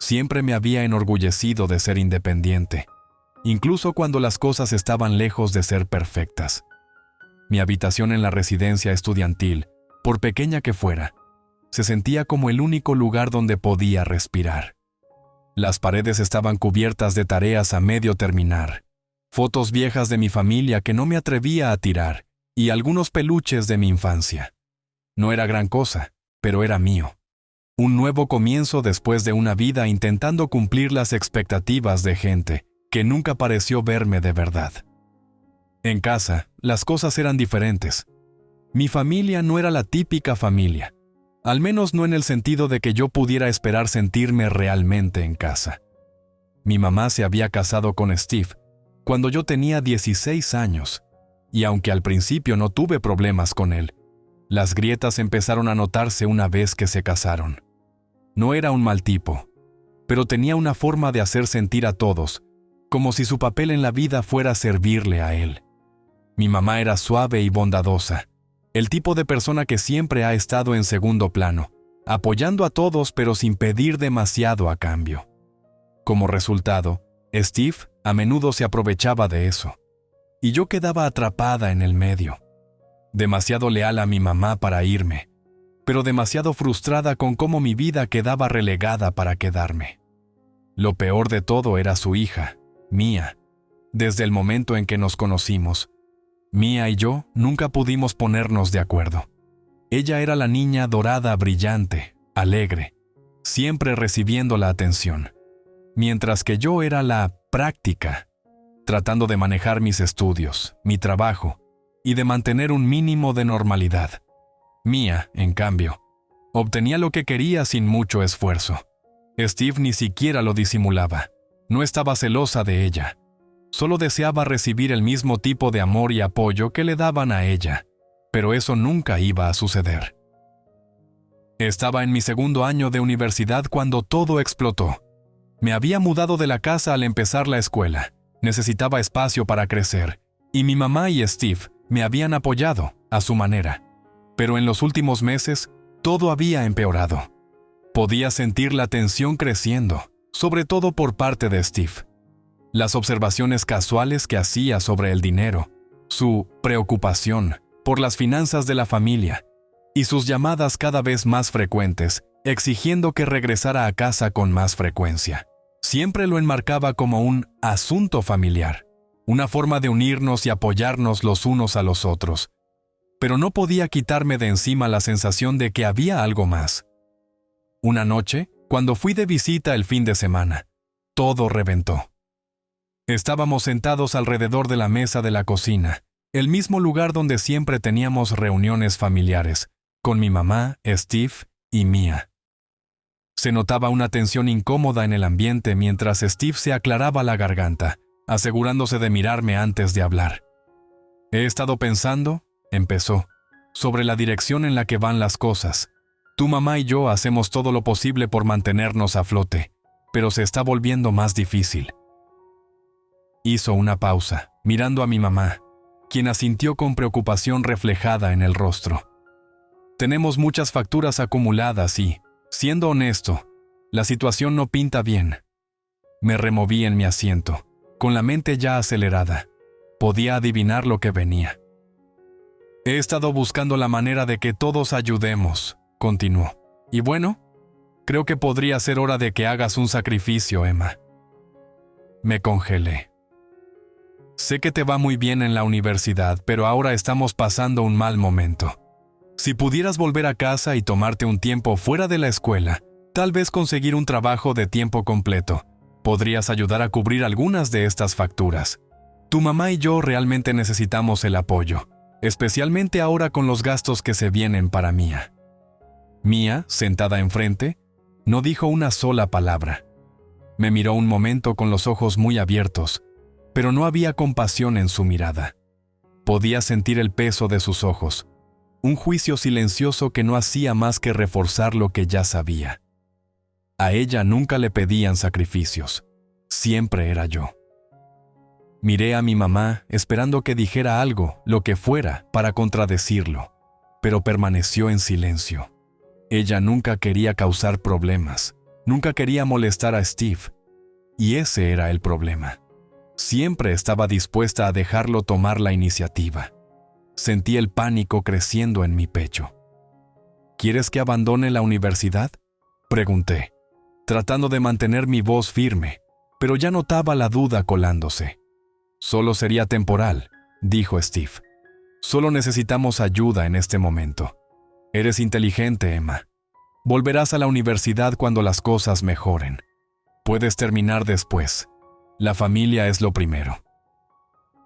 Siempre me había enorgullecido de ser independiente, incluso cuando las cosas estaban lejos de ser perfectas. Mi habitación en la residencia estudiantil, por pequeña que fuera, se sentía como el único lugar donde podía respirar. Las paredes estaban cubiertas de tareas a medio terminar, fotos viejas de mi familia que no me atrevía a tirar y algunos peluches de mi infancia. No era gran cosa, pero era mío. Un nuevo comienzo después de una vida intentando cumplir las expectativas de gente que nunca pareció verme de verdad. En casa, las cosas eran diferentes. Mi familia no era la típica familia, al menos no en el sentido de que yo pudiera esperar sentirme realmente en casa. Mi mamá se había casado con Steve cuando yo tenía 16 años, y aunque al principio no tuve problemas con él, las grietas empezaron a notarse una vez que se casaron. No era un mal tipo, pero tenía una forma de hacer sentir a todos como si su papel en la vida fuera servirle a él. Mi mamá era suave y bondadosa, el tipo de persona que siempre ha estado en segundo plano, apoyando a todos pero sin pedir demasiado a cambio. Como resultado, Steve a menudo se aprovechaba de eso, y yo quedaba atrapada en el medio. Demasiado leal a mi mamá para irme, pero demasiado frustrada con cómo mi vida quedaba relegada para quedarme. Lo peor de todo era su hija, Mia. Desde el momento en que nos conocimos, Mia y yo nunca pudimos ponernos de acuerdo. Ella era la niña dorada brillante, alegre, siempre recibiendo la atención, mientras que yo era la práctica, tratando de manejar mis estudios, mi trabajo y de mantener un mínimo de normalidad. Mia, en cambio, obtenía lo que quería sin mucho esfuerzo. Steve ni siquiera lo disimulaba. No estaba celosa de ella. Solo deseaba recibir el mismo tipo de amor y apoyo que le daban a ella, pero eso nunca iba a suceder. Estaba en mi segundo año de universidad cuando todo explotó. Me había mudado de la casa al empezar la escuela. Necesitaba espacio para crecer, y mi mamá y Steve me habían apoyado, a su manera. Pero en los últimos meses, todo había empeorado. Podía sentir la tensión creciendo, sobre todo por parte de Steve. Las observaciones casuales que hacía sobre el dinero, su preocupación por las finanzas de la familia y sus llamadas cada vez más frecuentes, exigiendo que regresara a casa con más frecuencia. Siempre lo enmarcaba como un asunto familiar, una forma de unirnos y apoyarnos los unos a los otros. Pero no podía quitarme de encima la sensación de que había algo más. Una noche, cuando fui de visita el fin de semana, todo reventó. Estábamos sentados alrededor de la mesa de la cocina, el mismo lugar donde siempre teníamos reuniones familiares, con mi mamá, Steve y Mia. Se notaba una tensión incómoda en el ambiente mientras Steve se aclaraba la garganta, asegurándose de mirarme antes de hablar. He estado pensando, empezó, sobre la dirección en la que van las cosas. Tu mamá y yo hacemos todo lo posible por mantenernos a flote, pero se está volviendo más difícil. Hizo una pausa, mirando a mi mamá, quien asintió con preocupación reflejada en el rostro. Tenemos muchas facturas acumuladas y, siendo honesto, la situación no pinta bien. Me removí en mi asiento, con la mente ya acelerada. Podía adivinar lo que venía. He estado buscando la manera de que todos ayudemos, continuó. Y bueno, creo que podría ser hora de que hagas un sacrificio, Emma. Me congelé. Sé que te va muy bien en la universidad, pero ahora estamos pasando un mal momento. Si pudieras volver a casa y tomarte un tiempo fuera de la escuela, tal vez conseguir un trabajo de tiempo completo, podrías ayudar a cubrir algunas de estas facturas. Tu mamá y yo realmente necesitamos el apoyo, especialmente ahora con los gastos que se vienen para Mia. Mia, sentada enfrente, no dijo una sola palabra. Me miró un momento con los ojos muy abiertos, pero no había compasión en su mirada. Podía sentir el peso de sus ojos, un juicio silencioso que no hacía más que reforzar lo que ya sabía. A ella nunca le pedían sacrificios, siempre era yo. Miré a mi mamá esperando que dijera algo, lo que fuera, para contradecirlo, pero permaneció en silencio. Ella nunca quería causar problemas, Nunca quería molestar a Steve, y ese era el problema. Siempre estaba dispuesta a dejarlo tomar la iniciativa. Sentí el pánico creciendo en mi pecho. ¿Quieres que abandone la universidad?, pregunté, tratando de mantener mi voz firme, pero ya notaba la duda colándose. Solo sería temporal, dijo Steve. Solo necesitamos ayuda en este momento. Eres inteligente, Emma. Volverás a la universidad cuando las cosas mejoren. Puedes terminar después. La familia es lo primero.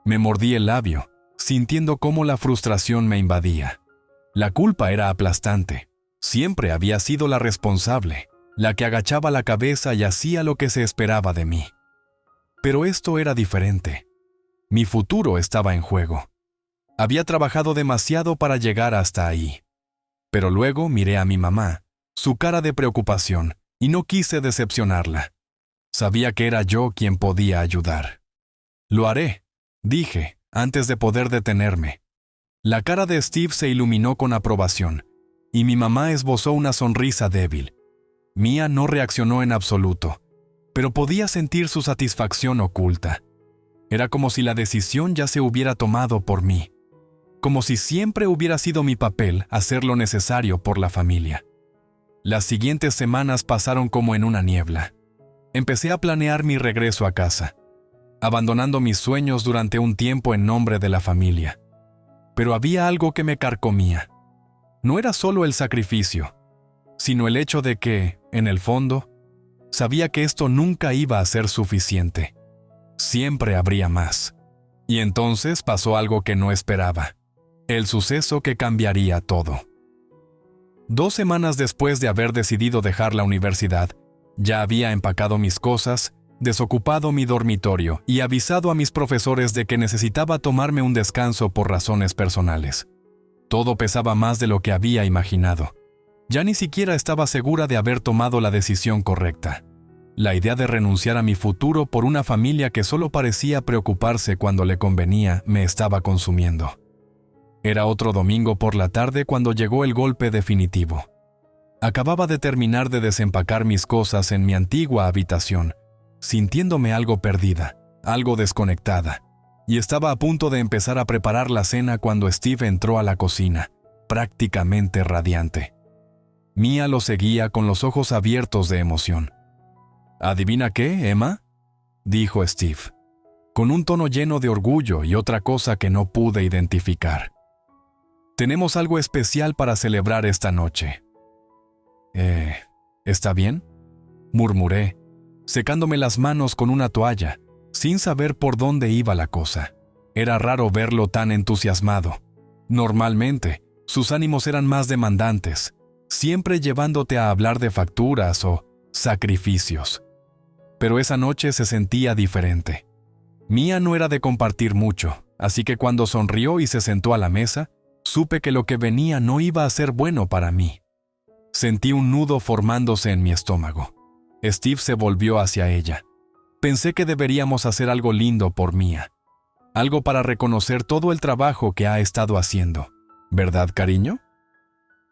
Me mordí el labio, sintiendo cómo la frustración me invadía. La culpa era aplastante. Siempre había sido la responsable, la que agachaba la cabeza y hacía lo que se esperaba de mí. Pero esto era diferente. Mi futuro estaba en juego. Había trabajado demasiado para llegar hasta ahí. Pero luego miré a mi mamá, su cara de preocupación, y no quise decepcionarla. Sabía que era yo quien podía ayudar. Lo haré, dije, antes de poder detenerme. La cara de Steve se iluminó con aprobación, y mi mamá esbozó una sonrisa débil. Mía no reaccionó en absoluto, pero podía sentir su satisfacción oculta. Era como si la decisión ya se hubiera tomado por mí, como si siempre hubiera sido mi papel hacer lo necesario por la familia. Las siguientes semanas pasaron como en una niebla. Empecé a planear mi regreso a casa, abandonando mis sueños durante un tiempo en nombre de la familia. Pero había algo que me carcomía. No era solo el sacrificio, sino el hecho de que, en el fondo, sabía que esto nunca iba a ser suficiente. Siempre habría más. Y entonces pasó algo que no esperaba. El suceso que cambiaría todo. 2 semanas después de haber decidido dejar la universidad, ya había empacado mis cosas, desocupado mi dormitorio y avisado a mis profesores de que necesitaba tomarme un descanso por razones personales. Todo pesaba más de lo que había imaginado. Ya ni siquiera estaba segura de haber tomado la decisión correcta. La idea de renunciar a mi futuro por una familia que solo parecía preocuparse cuando le convenía me estaba consumiendo. Era otro domingo por la tarde cuando llegó el golpe definitivo. Acababa de terminar de desempacar mis cosas en mi antigua habitación, sintiéndome algo perdida, algo desconectada, y estaba a punto de empezar a preparar la cena cuando Steve entró a la cocina, prácticamente radiante. Mía lo seguía con los ojos abiertos de emoción. ¿Adivina qué, Emma?, dijo Steve, con un tono lleno de orgullo y otra cosa que no pude identificar. Tenemos algo especial para celebrar esta noche. ¿Está bien?, murmuré, secándome las manos con una toalla, sin saber por dónde iba la cosa. Era raro verlo tan entusiasmado. Normalmente, sus ánimos eran más demandantes, siempre llevándote a hablar de facturas o sacrificios. Pero esa noche se sentía diferente. Mía no era de compartir mucho, así que cuando sonrió y se sentó a la mesa, supe que lo que venía no iba a ser bueno para mí. Sentí un nudo formándose en mi estómago. Steve se volvió hacia ella. Pensé que deberíamos hacer algo lindo por Mía. Algo para reconocer todo el trabajo que ha estado haciendo. ¿Verdad, cariño?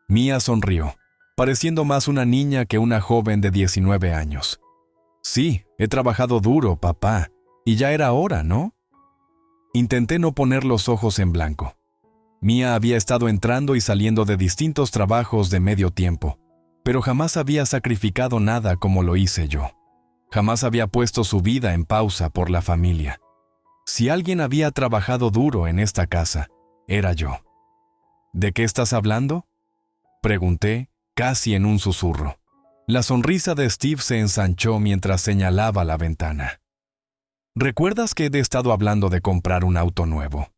Mía sonrió, pareciendo más una niña que una joven de 19 años. Sí, he trabajado duro, papá, y ya era hora, ¿no? Intenté no poner los ojos en blanco. Mía había estado entrando y saliendo de distintos trabajos de medio tiempo, pero jamás había sacrificado nada como lo hice yo. Jamás había puesto su vida en pausa por la familia. Si alguien había trabajado duro en esta casa, era yo. ¿De qué estás hablando?, pregunté, casi en un susurro. La sonrisa de Steve se ensanchó mientras señalaba la ventana. ¿Recuerdas que he estado hablando de comprar un auto nuevo?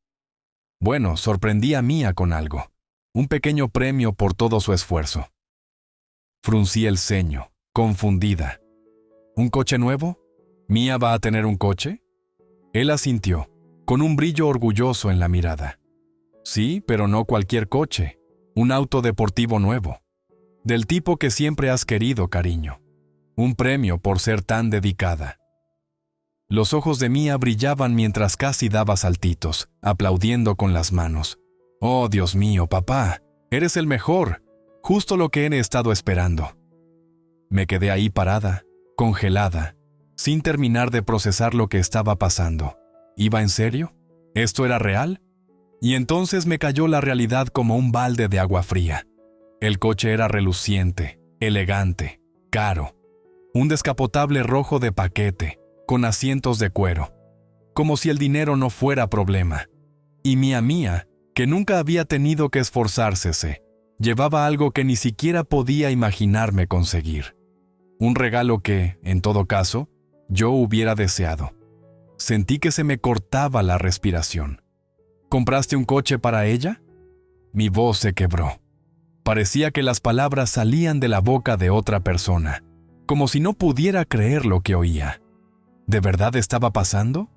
Bueno, sorprendí a Mía con algo. Un pequeño premio por todo su esfuerzo. Fruncí el ceño, confundida. ¿Un coche nuevo? ¿Mía va a tener un coche? Él asintió, con un brillo orgulloso en la mirada. Sí, pero no cualquier coche. Un auto deportivo nuevo. Del tipo que siempre has querido, cariño. Un premio por ser tan dedicada. Los ojos de Mía brillaban mientras casi daba saltitos, aplaudiendo con las manos. «Oh, Dios mío, papá, eres el mejor. Justo lo que he estado esperando». Me quedé ahí parada, congelada, sin terminar de procesar lo que estaba pasando. ¿Iba en serio? ¿Esto era real? Y entonces me cayó la realidad como un balde de agua fría. El coche era reluciente, elegante, caro. Un descapotable rojo de paquete, con asientos de cuero. Como si el dinero no fuera problema. Y Mía, que nunca había tenido que esforzarse, llevaba algo que ni siquiera podía imaginarme conseguir. Un regalo que, en todo caso, yo hubiera deseado. Sentí que se me cortaba la respiración. ¿Compraste un coche para ella? Mi voz se quebró. Parecía que las palabras salían de la boca de otra persona, como si no pudiera creer lo que oía. ¿De verdad estaba pasando?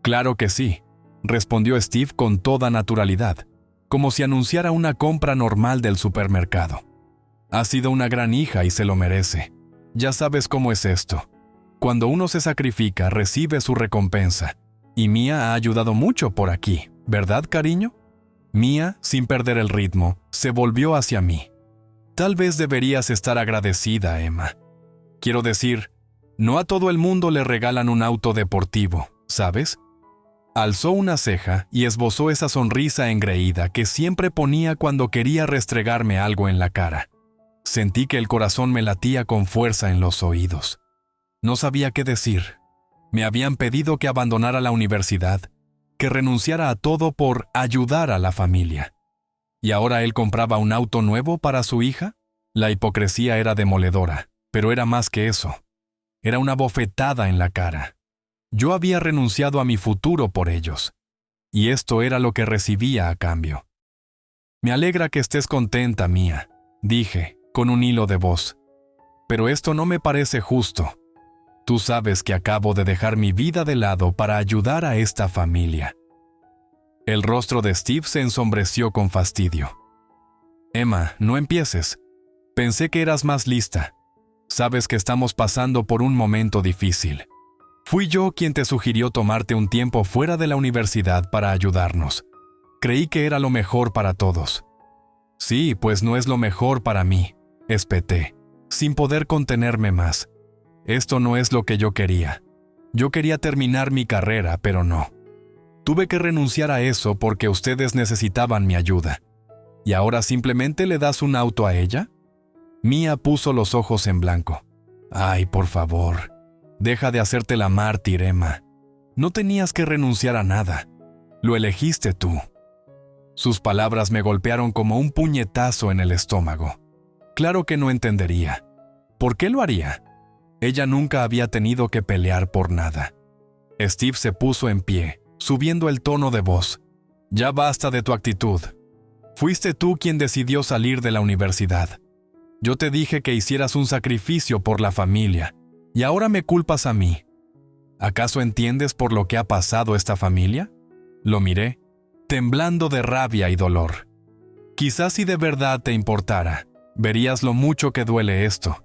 Claro que sí, respondió Steve con toda naturalidad, como si anunciara una compra normal del supermercado. Ha sido una gran hija y se lo merece. Ya sabes cómo es esto. Cuando uno se sacrifica, recibe su recompensa. Y Mía ha ayudado mucho por aquí, ¿verdad, cariño? Mía, sin perder el ritmo, se volvió hacia mí. Tal vez deberías estar agradecida, Emma. Quiero decir, no a todo el mundo le regalan un auto deportivo, ¿sabes? Alzó una ceja y esbozó esa sonrisa engreída que siempre ponía cuando quería restregarme algo en la cara. Sentí que el corazón me latía con fuerza en los oídos. No sabía qué decir. Me habían pedido que abandonara la universidad, que renunciara a todo por ayudar a la familia. ¿Y ahora él compraba un auto nuevo para su hija? La hipocresía era demoledora, pero era más que eso. Era una bofetada en la cara. Yo había renunciado a mi futuro por ellos, y esto era lo que recibía a cambio. Me alegra que estés contenta, Mía, dije, con un hilo de voz. Pero esto no me parece justo. Tú sabes que acabo de dejar mi vida de lado para ayudar a esta familia. El rostro de Steve se ensombreció con fastidio. Emma, no empieces. Pensé que eras más lista. Sabes que estamos pasando por un momento difícil. Fui yo quien te sugirió tomarte un tiempo fuera de la universidad para ayudarnos. Creí que era lo mejor para todos. Sí, pues no es lo mejor para mí, espeté, sin poder contenerme más. Esto no es lo que yo quería. Yo quería terminar mi carrera, pero no. Tuve que renunciar a eso porque ustedes necesitaban mi ayuda. ¿Y ahora simplemente le das un auto a ella? Mía puso los ojos en blanco. Ay, por favor. Deja de hacerte la mártir, Emma. No tenías que renunciar a nada. Lo elegiste tú. Sus palabras me golpearon como un puñetazo en el estómago. Claro que no entendería. ¿Por qué lo haría? Ella nunca había tenido que pelear por nada. Steve se puso en pie, subiendo el tono de voz. Ya basta de tu actitud. Fuiste tú quien decidió salir de la universidad. Yo te dije que hicieras un sacrificio por la familia. ¿Y ahora me culpas a mí? ¿Acaso entiendes por lo que ha pasado esta familia? Lo miré, temblando de rabia y dolor. Quizás si de verdad te importara, verías lo mucho que duele esto.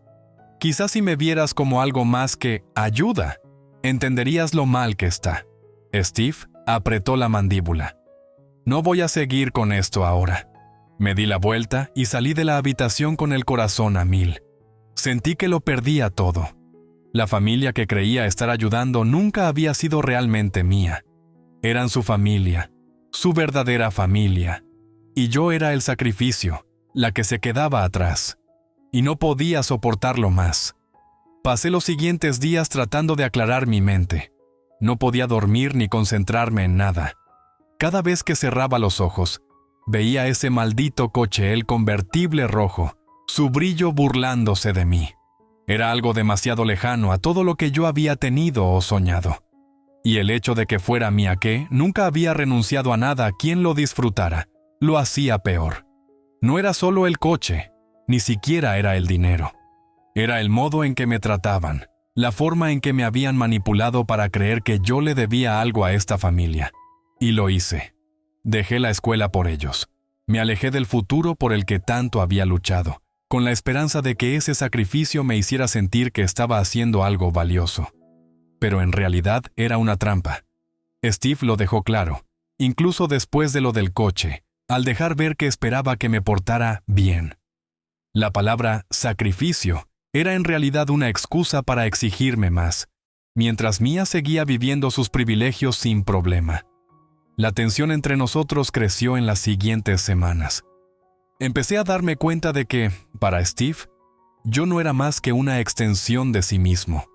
Quizás si me vieras como algo más que ayuda, entenderías lo mal que está. Steve apretó la mandíbula. No voy a seguir con esto ahora. Me di la vuelta y salí de la habitación con el corazón a mil. Sentí que lo perdía todo. La familia que creía estar ayudando nunca había sido realmente mía. Eran su familia, su verdadera familia. Y yo era el sacrificio, la que se quedaba atrás. Y no podía soportarlo más. Pasé los siguientes días tratando de aclarar mi mente. No podía dormir ni concentrarme en nada. Cada vez que cerraba los ojos, veía ese maldito coche, el convertible rojo, su brillo burlándose de mí. Era algo demasiado lejano a todo lo que yo había tenido o soñado. Y el hecho de que fuera mía que nunca había renunciado a nada a quien lo disfrutara, lo hacía peor. No era solo el coche, ni siquiera era el dinero. Era el modo en que me trataban, la forma en que me habían manipulado para creer que yo le debía algo a esta familia. Y lo hice. Dejé la escuela por ellos. Me alejé del futuro por el que tanto había luchado, con la esperanza de que ese sacrificio me hiciera sentir que estaba haciendo algo valioso. Pero en realidad era una trampa. Steve lo dejó claro, incluso después de lo del coche, al dejar ver que esperaba que me portara bien. La palabra sacrificio era en realidad una excusa para exigirme más, mientras Mia seguía viviendo sus privilegios sin problema. La tensión entre nosotros creció en las siguientes semanas. Empecé a darme cuenta de que, para Steve, yo no era más que una extensión de sí mismo,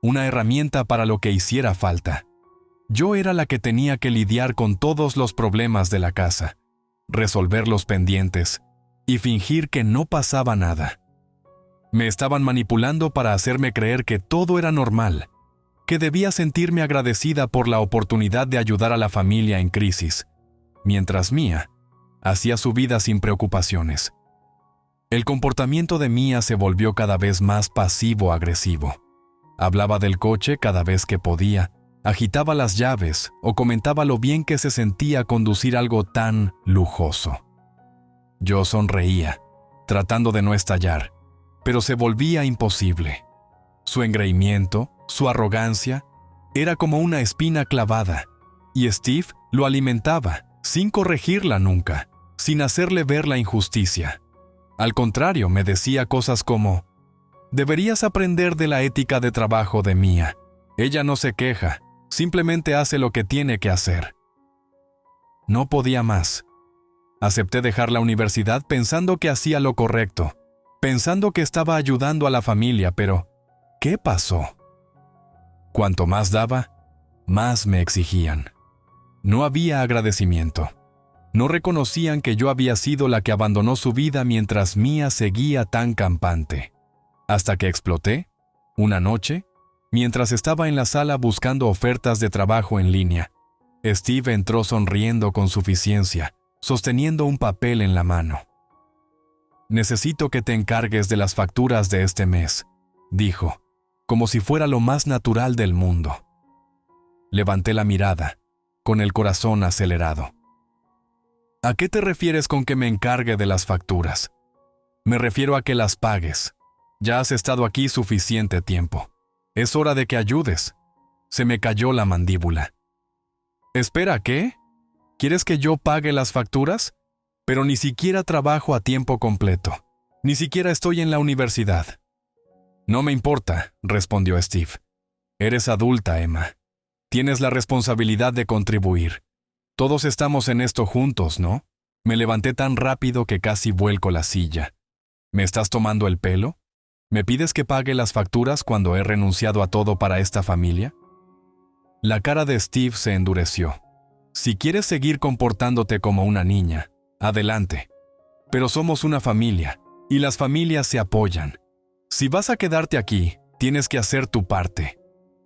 una herramienta para lo que hiciera falta. Yo era la que tenía que lidiar con todos los problemas de la casa, resolver los pendientes y fingir que no pasaba nada. Me estaban manipulando para hacerme creer que todo era normal, que debía sentirme agradecida por la oportunidad de ayudar a la familia en crisis, mientras Mia hacía su vida sin preocupaciones. El comportamiento de Mia se volvió cada vez más pasivo-agresivo. Hablaba del coche cada vez que podía, agitaba las llaves o comentaba lo bien que se sentía conducir algo tan lujoso. Yo sonreía, tratando de no estallar, pero se volvía imposible. Su engreimiento, su arrogancia, era como una espina clavada, y Steve lo alimentaba, sin corregirla nunca, sin hacerle ver la injusticia. Al contrario, me decía cosas como: «Deberías aprender de la ética de trabajo de Mia. Ella no se queja, simplemente hace lo que tiene que hacer». No podía más. Acepté dejar la universidad pensando que hacía lo correcto, pensando que estaba ayudando a la familia, pero ¿qué pasó? Cuanto más daba, más me exigían. No había agradecimiento. No reconocían que yo había sido la que abandonó su vida mientras Mia seguía tan campante. Hasta que exploté, una noche, mientras estaba en la sala buscando ofertas de trabajo en línea. Steve entró sonriendo con suficiencia, sosteniendo un papel en la mano. «Necesito que te encargues de las facturas de este mes», dijo, como si fuera lo más natural del mundo. Levanté la mirada, con el corazón acelerado. «¿A qué te refieres con que me encargue de las facturas?» «Me refiero a que las pagues. Ya has estado aquí suficiente tiempo. Es hora de que ayudes». Se me cayó la mandíbula. «Espera, ¿qué? ¿Quieres que yo pague las facturas? Pero ni siquiera trabajo a tiempo completo. Ni siquiera estoy en la universidad». «No me importa», respondió Steve. «Eres adulta, Emma. Tienes la responsabilidad de contribuir. Todos estamos en esto juntos, ¿no?» Me levanté tan rápido que casi vuelco la silla. «¿Me estás tomando el pelo? ¿Me pides que pague las facturas cuando he renunciado a todo para esta familia?» La cara de Steve se endureció. «Si quieres seguir comportándote como una niña, adelante. Pero somos una familia, y las familias se apoyan. Si vas a quedarte aquí, tienes que hacer tu parte».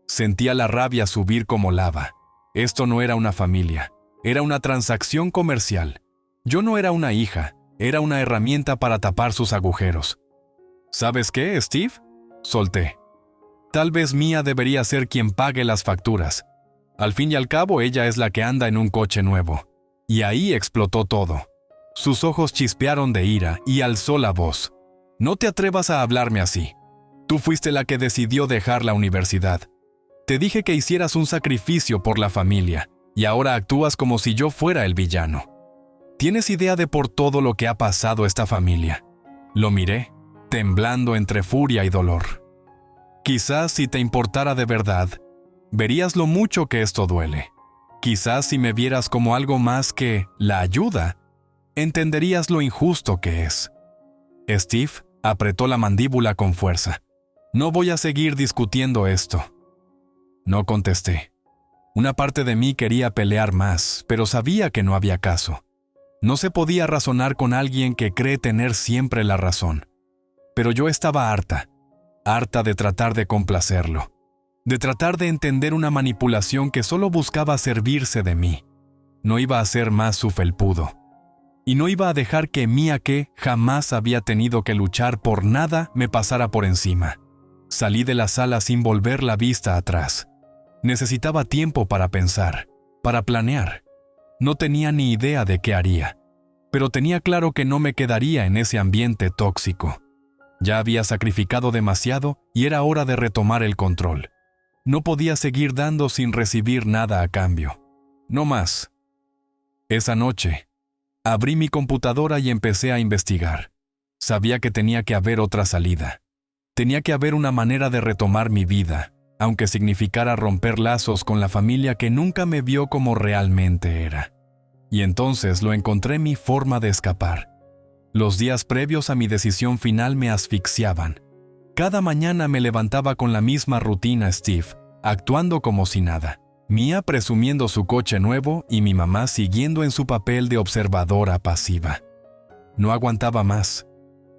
Sentía la rabia subir como lava. Esto no era una familia, era una transacción comercial. Yo no era una hija, era una herramienta para tapar sus agujeros. «¿Sabes qué, Steve?», solté. «Tal vez Mia debería ser quien pague las facturas. Al fin y al cabo, ella es la que anda en un coche nuevo». Y ahí explotó todo. Sus ojos chispearon de ira y alzó la voz. «No te atrevas a hablarme así. Tú fuiste la que decidió dejar la universidad. Te dije que hicieras un sacrificio por la familia, y ahora actúas como si yo fuera el villano. ¿Tienes idea de por todo lo que ha pasado esta familia?». Lo miré, temblando entre furia y dolor. «Quizás si te importara de verdad, verías lo mucho que esto duele. Quizás si me vieras como algo más que la ayuda, entenderías lo injusto que es». Steve apretó la mandíbula con fuerza. «No voy a seguir discutiendo esto». No contesté. Una parte de mí quería pelear más, pero sabía que no había caso. No se podía razonar con alguien que cree tener siempre la razón. Pero yo estaba harta de tratar de complacerlo, de tratar de entender una manipulación que solo buscaba servirse de mí. No iba a ser más su felpudo. Y no iba a dejar que Mia, que jamás había tenido que luchar por nada, me pasara por encima. Salí de la sala sin volver la vista atrás. Necesitaba tiempo para pensar, para planear. No tenía ni idea de qué haría, pero tenía claro que no me quedaría en ese ambiente tóxico. Ya había sacrificado demasiado y era hora de retomar el control. No podía seguir dando sin recibir nada a cambio. No más. Esa noche, abrí mi computadora y empecé a investigar. Sabía que tenía que haber otra salida. Tenía que haber una manera de retomar mi vida, aunque significara romper lazos con la familia que nunca me vio como realmente era. Y entonces lo encontré mi forma de escapar. Los días previos a mi decisión final me asfixiaban. Cada mañana me levantaba con la misma rutina Steve, actuando como si nada. Mia presumiendo su coche nuevo y mi mamá siguiendo en su papel de observadora pasiva. No aguantaba más.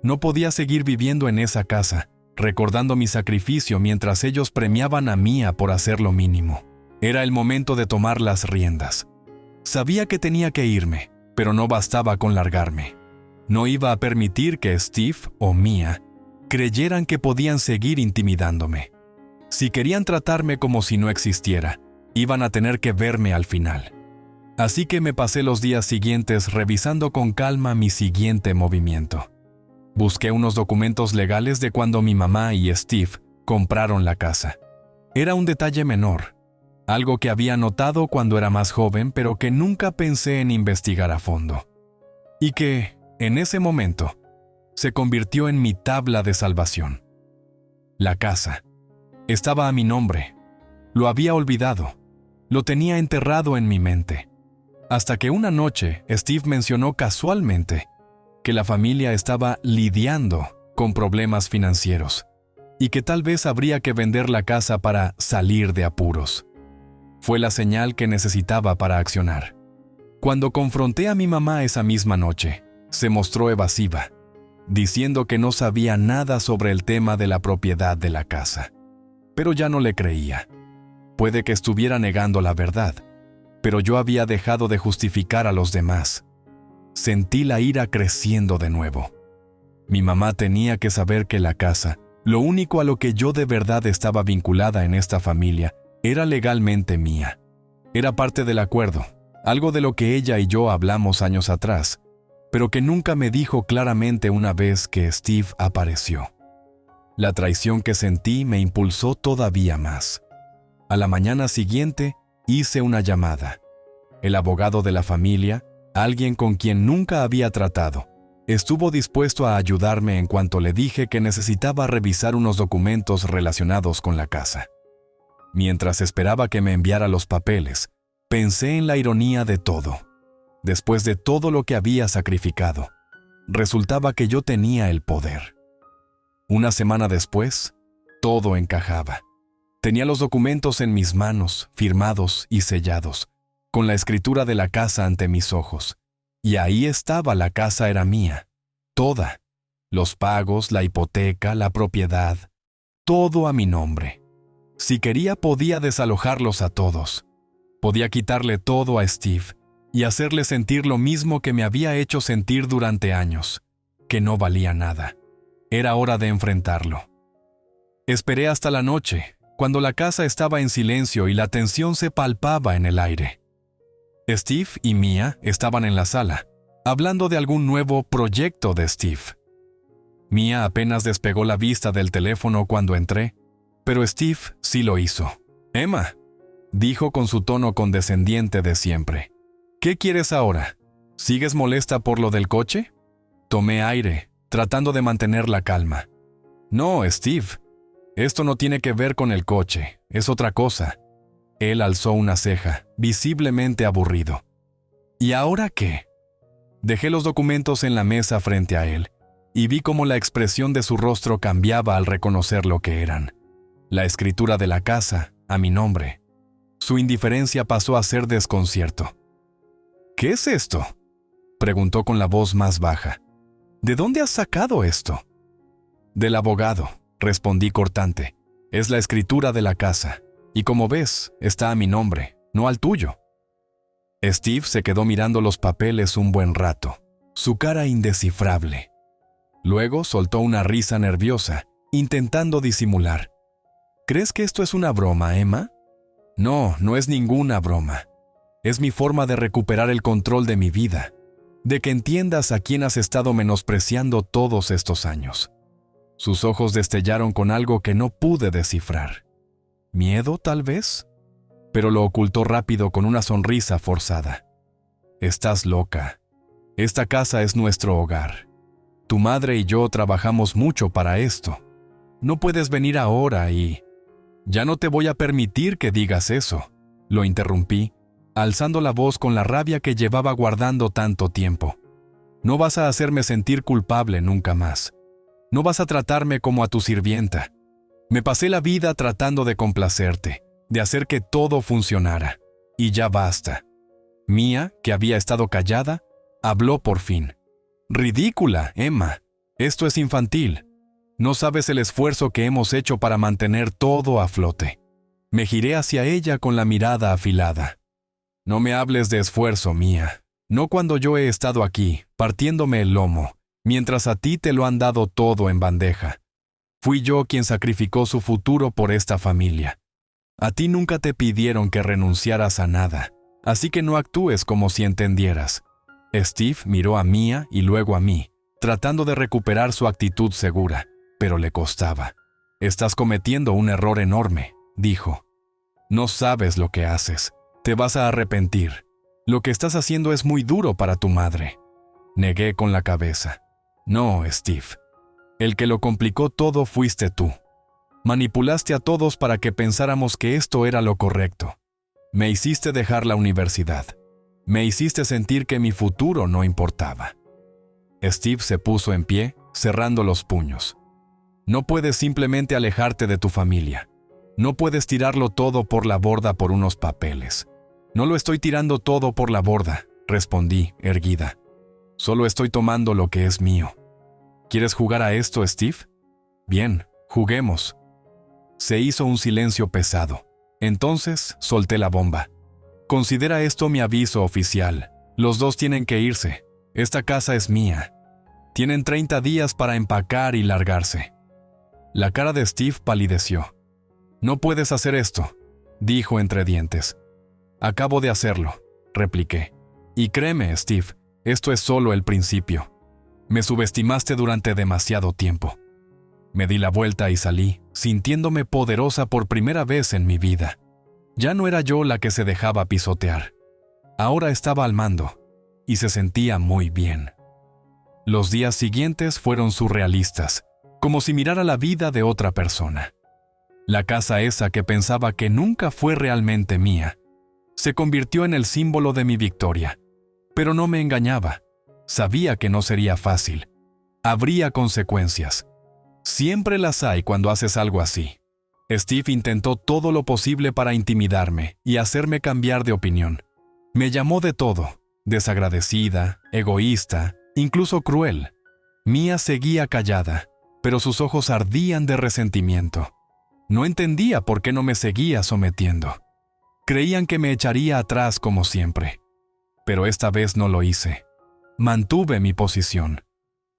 No podía seguir viviendo en esa casa, recordando mi sacrificio mientras ellos premiaban a Mia por hacer lo mínimo. Era el momento de tomar las riendas. Sabía que tenía que irme, pero no bastaba con largarme. No iba a permitir que Steve o Mia creyeran que podían seguir intimidándome. Si querían tratarme como si no existiera, iban a tener que verme al final. Así que me pasé los días siguientes revisando con calma mi siguiente movimiento. Busqué unos documentos legales de cuando mi mamá y Steve compraron la casa. Era un detalle menor, algo que había notado cuando era más joven, pero que nunca pensé en investigar a fondo. Y que, en ese momento, se convirtió en mi tabla de salvación. La casa estaba a mi nombre. Lo había olvidado. Lo tenía enterrado en mi mente. Hasta que una noche Steve mencionó casualmente que la familia estaba lidiando con problemas financieros y que tal vez habría que vender la casa para salir de apuros. Fue la señal que necesitaba para accionar. Cuando confronté a mi mamá esa misma noche, se mostró evasiva, diciendo que no sabía nada sobre el tema de la propiedad de la casa. Pero ya no le creía. Puede que estuviera negando la verdad, pero yo había dejado de justificar a los demás. Sentí la ira creciendo de nuevo. Mi mamá tenía que saber que la casa, lo único a lo que yo de verdad estaba vinculada en esta familia, era legalmente mía. Era parte del acuerdo, algo de lo que ella y yo hablamos años atrás, pero que nunca me dijo claramente una vez que Steve apareció. La traición que sentí me impulsó todavía más. A la mañana siguiente hice una llamada. El abogado de la familia, alguien con quien nunca había tratado, estuvo dispuesto a ayudarme en cuanto le dije que necesitaba revisar unos documentos relacionados con la casa. Mientras esperaba que me enviara los papeles, pensé en la ironía de todo. Después de todo lo que había sacrificado, resultaba que yo tenía el poder. Una semana después, todo encajaba. Tenía los documentos en mis manos, firmados y sellados, con la escritura de la casa ante mis ojos. Y ahí estaba, la casa era mía. Toda. Los pagos, la hipoteca, la propiedad. Todo a mi nombre. Si quería, podía desalojarlos a todos. Podía quitarle todo a Steve y hacerle sentir lo mismo que me había hecho sentir durante años, que no valía nada. Era hora de enfrentarlo. Esperé hasta la noche, cuando la casa estaba en silencio y la tensión se palpaba en el aire. Steve y Mia estaban en la sala, hablando de algún nuevo proyecto de Steve. Mia apenas despegó la vista del teléfono cuando entré, pero Steve sí lo hizo. «Emma», dijo con su tono condescendiente de siempre. «¿Qué quieres ahora? ¿Sigues molesta por lo del coche?» Tomé aire, tratando de mantener la calma. «No, Steve. Esto no tiene que ver con el coche, es otra cosa». Él alzó una ceja, visiblemente aburrido. ¿Y ahora qué? Dejé los documentos en la mesa frente a él, y vi cómo la expresión de su rostro cambiaba al reconocer lo que eran. La escritura de la casa, a mi nombre. Su indiferencia pasó a ser desconcierto. «¿Qué es esto?», preguntó con la voz más baja. «¿De dónde has sacado esto?» «Del abogado», respondí cortante. «Es la escritura de la casa. Y como ves, está a mi nombre, no al tuyo». Steve se quedó mirando los papeles un buen rato, su cara indescifrable. Luego soltó una risa nerviosa, intentando disimular. «¿Crees que esto es una broma, Emma?» «No, no es ninguna broma. Es mi forma de recuperar el control de mi vida, de que entiendas a quién has estado menospreciando todos estos años». Sus ojos destellaron con algo que no pude descifrar. ¿Miedo, tal vez? Pero lo ocultó rápido con una sonrisa forzada. «Estás loca. Esta casa es nuestro hogar. Tu madre y yo trabajamos mucho para esto. no puedes venir ahora y... Ya no te voy a permitir que digas eso, lo interrumpí, alzando la voz con la rabia que llevaba guardando tanto tiempo. No vas a hacerme sentir culpable nunca más. No vas a tratarme como a tu sirvienta. Me pasé la vida tratando de complacerte, de hacer que todo funcionara. Y ya basta. Mía, que había estado callada, habló por fin. Ridícula, Emma. Esto es infantil. No sabes el esfuerzo que hemos hecho para mantener todo a flote. Me giré hacia ella con la mirada afilada. No me hables de esfuerzo, Mía. No cuando yo he estado aquí, partiéndome el lomo, mientras a ti te lo han dado todo en bandeja. Fui yo quien sacrificó su futuro por esta familia. A ti nunca te pidieron que renunciaras a nada, así que no actúes como si entendieras. Steve miró a Mía y luego a mí, tratando de recuperar su actitud segura, pero le costaba. Estás cometiendo un error enorme, dijo. No sabes lo que haces. Te vas a arrepentir. Lo que estás haciendo es muy duro para tu madre. Negué con la cabeza. No, Steve. El que lo complicó todo fuiste tú. Manipulaste a todos para que pensáramos que esto era lo correcto. Me hiciste dejar la universidad. Me hiciste sentir que mi futuro no importaba. Steve se puso en pie, cerrando los puños. No puedes simplemente alejarte de tu familia. No puedes tirarlo todo por la borda por unos papeles. No lo estoy tirando todo por la borda, respondí, erguida. Solo estoy tomando lo que es mío. ¿Quieres jugar a esto, Steve? Bien, juguemos. Se hizo un silencio pesado. Entonces solté la bomba. Considera esto mi aviso oficial. Los dos tienen que irse. Esta casa es mía. Tienen 30 días para empacar y largarse. La cara de Steve palideció. No puedes hacer esto, dijo entre dientes. Acabo de hacerlo, repliqué. Y créeme, Steve, esto es solo el principio. Me subestimaste durante demasiado tiempo. Me di la vuelta y salí, sintiéndome poderosa por primera vez en mi vida. Ya no era yo la que se dejaba pisotear. Ahora estaba al mando, y se sentía muy bien. Los días siguientes fueron surrealistas, como si mirara la vida de otra persona. La casa esa que pensaba que nunca fue realmente mía, se convirtió en el símbolo de mi victoria. Pero no me engañaba. Sabía que no sería fácil. Habría consecuencias. Siempre las hay cuando haces algo así. Steve intentó todo lo posible para intimidarme y hacerme cambiar de opinión. Me llamó de todo, desagradecida, egoísta, incluso cruel. Mía seguía callada, pero sus ojos ardían de resentimiento. No entendía por qué no me seguía sometiendo. Creían que me echaría atrás como siempre. Pero esta vez no lo hice. Mantuve mi posición.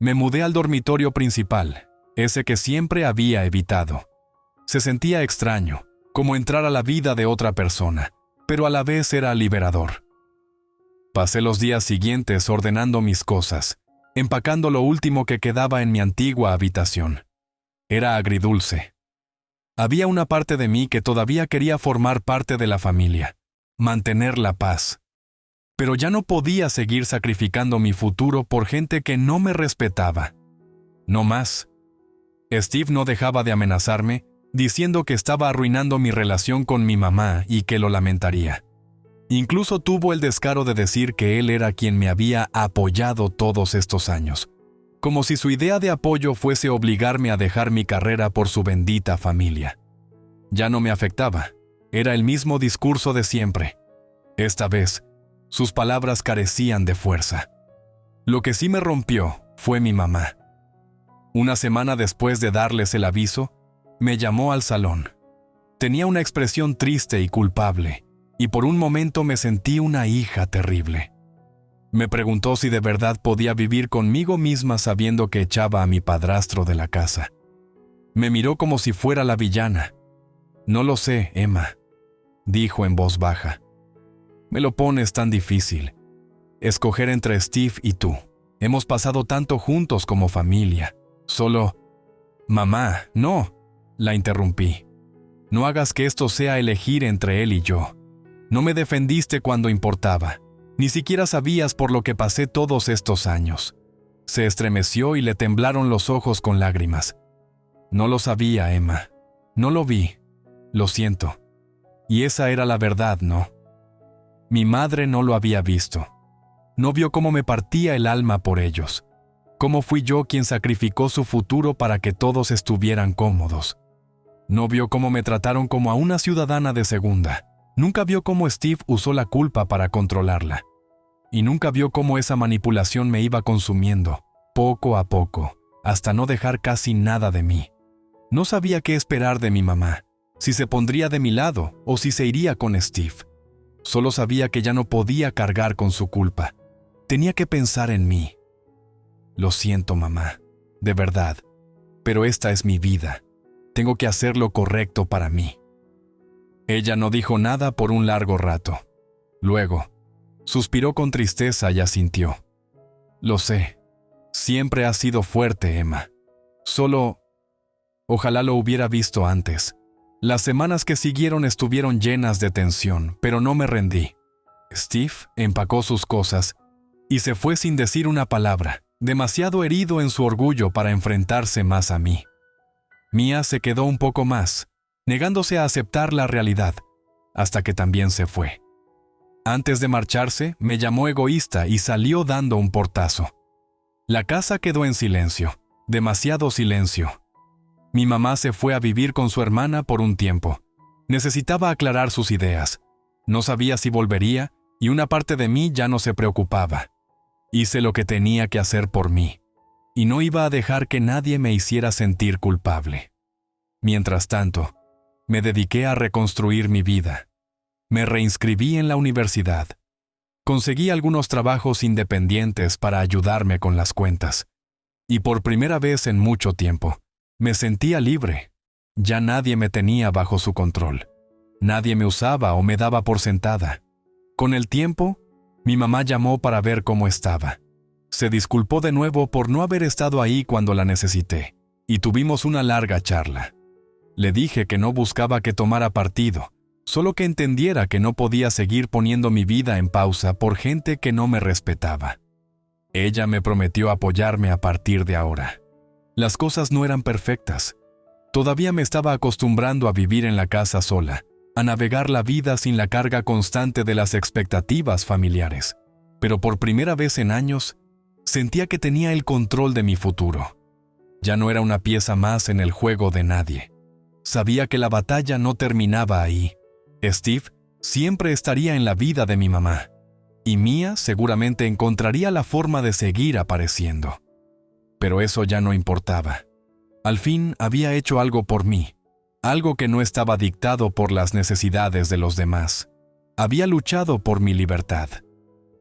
Me mudé al dormitorio principal, ese que siempre había evitado. Se sentía extraño, como entrar a la vida de otra persona, pero a la vez era liberador. Pasé los días siguientes ordenando mis cosas, empacando lo último que quedaba en mi antigua habitación. Era agridulce. Había una parte de mí que todavía quería formar parte de la familia, mantener la paz. Pero ya no podía seguir sacrificando mi futuro por gente que no me respetaba. No más. Steve no dejaba de amenazarme, diciendo que estaba arruinando mi relación con mi mamá y que lo lamentaría. Incluso tuvo el descaro de decir que él era quien me había apoyado todos estos años, como si su idea de apoyo fuese obligarme a dejar mi carrera por su bendita familia. Ya no me afectaba, era el mismo discurso de siempre. Esta vez, sus palabras carecían de fuerza. Lo que sí me rompió fue mi mamá. Una semana después de darles el aviso, me llamó al salón. Tenía una expresión triste y culpable, y por un momento me sentí una hija terrible. Me preguntó si de verdad podía vivir conmigo misma sabiendo que echaba a mi padrastro de la casa. Me miró como si fuera la villana. No lo sé, Emma, dijo en voz baja. Me lo pones tan difícil. Escoger entre Steve y tú. Hemos pasado tanto juntos como familia. Solo... Mamá, no, la interrumpí. No hagas que esto sea elegir entre él y yo. No me defendiste cuando importaba. Ni siquiera sabías por lo que pasé todos estos años. Se estremeció y le temblaron los ojos con lágrimas. No lo sabía, Emma. No lo vi. Lo siento. Y esa era la verdad, ¿no? Mi madre no lo había visto. No vio cómo me partía el alma por ellos. Cómo fui yo quien sacrificó su futuro para que todos estuvieran cómodos. No vio cómo me trataron como a una ciudadana de segunda. Nunca vio cómo Steve usó la culpa para controlarla. Y nunca vio cómo esa manipulación me iba consumiendo, poco a poco, hasta no dejar casi nada de mí. No sabía qué esperar de mi mamá, si se pondría de mi lado o si se iría con Steve. Solo sabía que ya no podía cargar con su culpa. Tenía que pensar en mí. Lo siento, mamá, de verdad, pero esta es mi vida. Tengo que hacer lo correcto para mí. Ella no dijo nada por un largo rato. Luego, suspiró con tristeza y asintió. Lo sé. Siempre has sido fuerte, Emma. Solo... Ojalá lo hubiera visto antes. Las semanas que siguieron estuvieron llenas de tensión, pero no me rendí. Steve empacó sus cosas y se fue sin decir una palabra, demasiado herido en su orgullo para enfrentarse más a mí. Mia se quedó un poco más, negándose a aceptar la realidad, hasta que también se fue. Antes de marcharse, me llamó egoísta y salió dando un portazo. La casa quedó en silencio, demasiado silencio. Mi mamá se fue a vivir con su hermana por un tiempo. Necesitaba aclarar sus ideas. No sabía si volvería y una parte de mí ya no se preocupaba. Hice lo que tenía que hacer por mí y no iba a dejar que nadie me hiciera sentir culpable. Mientras tanto, me dediqué a reconstruir mi vida. Me reinscribí en la universidad. Conseguí algunos trabajos independientes para ayudarme con las cuentas. Y por primera vez en mucho tiempo, me sentía libre. Ya nadie me tenía bajo su control. Nadie me usaba o me daba por sentada. Con el tiempo, mi mamá llamó para ver cómo estaba. Se disculpó de nuevo por no haber estado ahí cuando la necesité, y tuvimos una larga charla. Le dije que no buscaba que tomara partido, solo que entendiera que no podía seguir poniendo mi vida en pausa por gente que no me respetaba. Ella me prometió apoyarme a partir de ahora. Las cosas no eran perfectas. Todavía me estaba acostumbrando a vivir en la casa sola, a navegar la vida sin la carga constante de las expectativas familiares. Pero por primera vez en años, sentía que tenía el control de mi futuro. Ya no era una pieza más en el juego de nadie. Sabía que la batalla no terminaba ahí. Steve siempre estaría en la vida de mi mamá, y Mia seguramente encontraría la forma de seguir apareciendo. Pero eso ya no importaba. Al fin había hecho algo por mí, algo que no estaba dictado por las necesidades de los demás. Había luchado por mi libertad,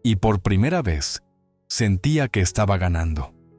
y por primera vez sentía que estaba ganando.